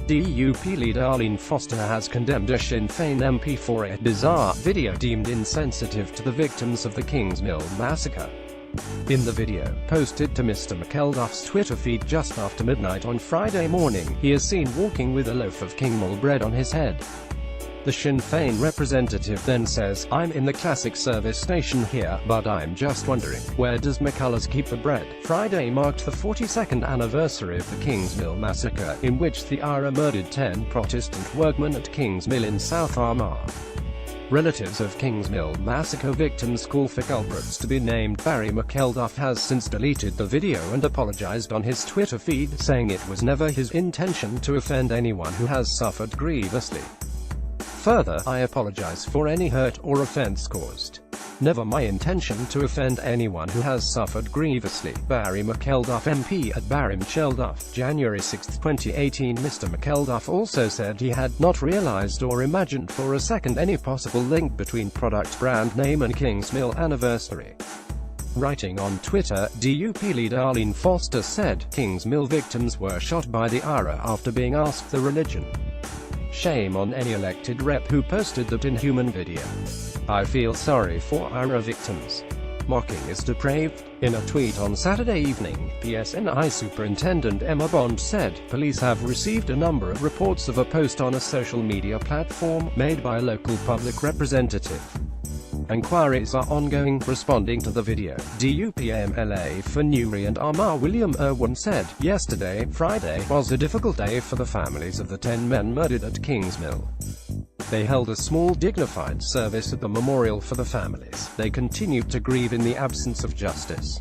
DUP leader Arlene Foster has condemned a Sinn Féin MP for a bizarre video deemed insensitive to the victims of the Kingsmill massacre. In the video, posted to Mr. McElduff's Twitter feed just after midnight on Friday morning, he is seen walking with a loaf of Kingsmill bread on his head. The Sinn Féin representative then says, "I'm in the classic service station here, but I'm just wondering, where does McCullers keep the bread?" Friday marked the 42nd anniversary of the Kingsmill massacre, in which the IRA murdered 10 Protestant workmen at Kingsmill in South Armagh. Relatives of Kingsmill massacre victims call for culprits to be named. Barry McElduff has since deleted the video and apologized on his Twitter feed, saying it was never his intention to offend anyone who has suffered grievously. Further, "I apologize for any hurt or offense caused. Never my intention to offend anyone who has suffered grievously." Barry McElduff MP at Barry McElduff, January 6, 2018. Mr. McElduff also said he had not realized or imagined for a second any possible link between product brand name and Kingsmill anniversary. Writing on Twitter, DUP leader Arlene Foster said, "Kingsmill victims were shot by the IRA after being asked the religion. Shame on any elected rep who posted that inhuman video. I feel sorry for IRA victims. Mocking is depraved." In a tweet on Saturday evening, PSNI Superintendent Emma Bond said, "Police have received a number of reports of a post on a social media platform, made by a local public representative. Enquiries are ongoing." Responding to the video, DUP MLA for Newry and Armagh William Irwin said, "Yesterday, Friday, was a difficult day for the families of the 10 men murdered at Kingsmill. They held a small dignified service at the memorial for the families. They continued to grieve in the absence of justice.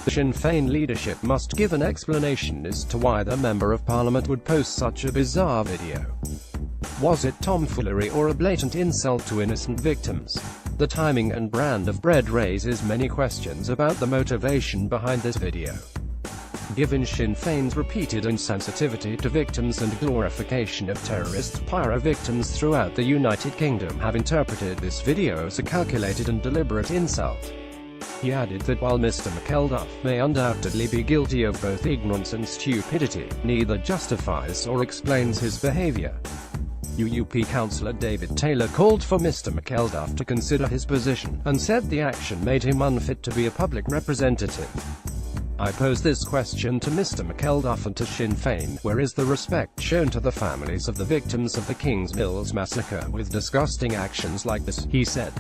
The Sinn Féin leadership must give an explanation as to why the Member of Parliament would post such a bizarre video. Was it tomfoolery or a blatant insult to innocent victims? The timing and brand of bread raises many questions about the motivation behind this video. Given Sinn Féin's repeated insensitivity to victims and glorification of terrorist IRA victims throughout the United Kingdom have interpreted this video as a calculated and deliberate insult." He added that while Mr. McElduff may undoubtedly be guilty of both ignorance and stupidity, neither justifies or explains his behavior. UUP councillor David Taylor called for Mr. McElduff to consider his position, and said the action made him unfit to be a public representative. "I pose this question to Mr. McElduff and to Sinn Féin: where is the respect shown to the families of the victims of the Kingsmill massacre with disgusting actions like this?" he said.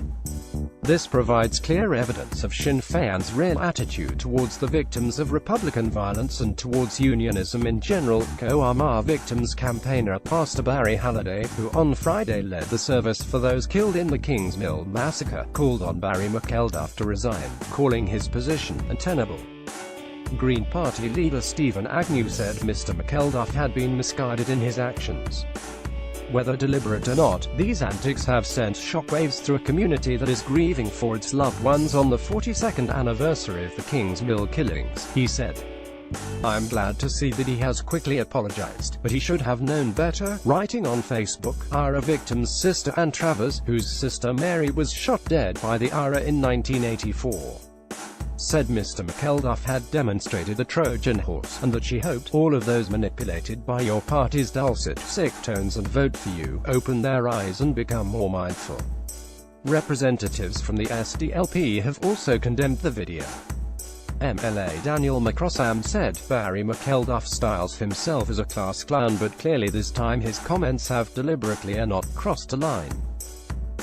"This provides clear evidence of Sinn Féin's real attitude towards the victims of Republican violence and towards unionism in general." Co-Armagh victims campaigner Pastor Barry Halliday, who on Friday led the service for those killed in the Kingsmill massacre, called on Barry McElduff to resign, calling his position untenable. Green Party leader Stephen Agnew said Mr. McElduff had been misguided in his actions. "Whether deliberate or not, these antics have sent shockwaves through a community that is grieving for its loved ones on the 42nd anniversary of the Kingsmill killings," he said. "I'm glad to see that he has quickly apologized, but he should have known better." Writing on Facebook, IRA victim's sister Anne Travers, whose sister Mary was shot dead by the IRA in 1984, said Mr. McElduff had demonstrated the Trojan horse, and that she hoped all of those manipulated by your party's dulcet, sick tones and vote for you, open their eyes and become more mindful. Representatives from the SDLP have also condemned the video. MLA Daniel McCrossam said, "Barry McElduff styles himself as a class clown, but clearly this time his comments have deliberately and not crossed a line.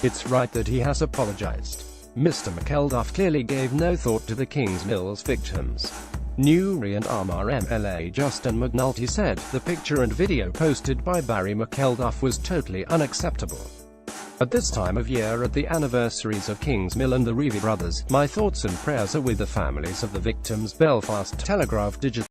It's right that he has apologized. Mr. McElduff clearly gave no thought to the Kingsmill's victims." Newry and Armagh MLA Justin McNulty said, "The picture and video posted by Barry McElduff was totally unacceptable. At this time of year, at the anniversaries of Kingsmill and the Reeve brothers, my thoughts and prayers are with the families of the victims." Belfast Telegraph Digital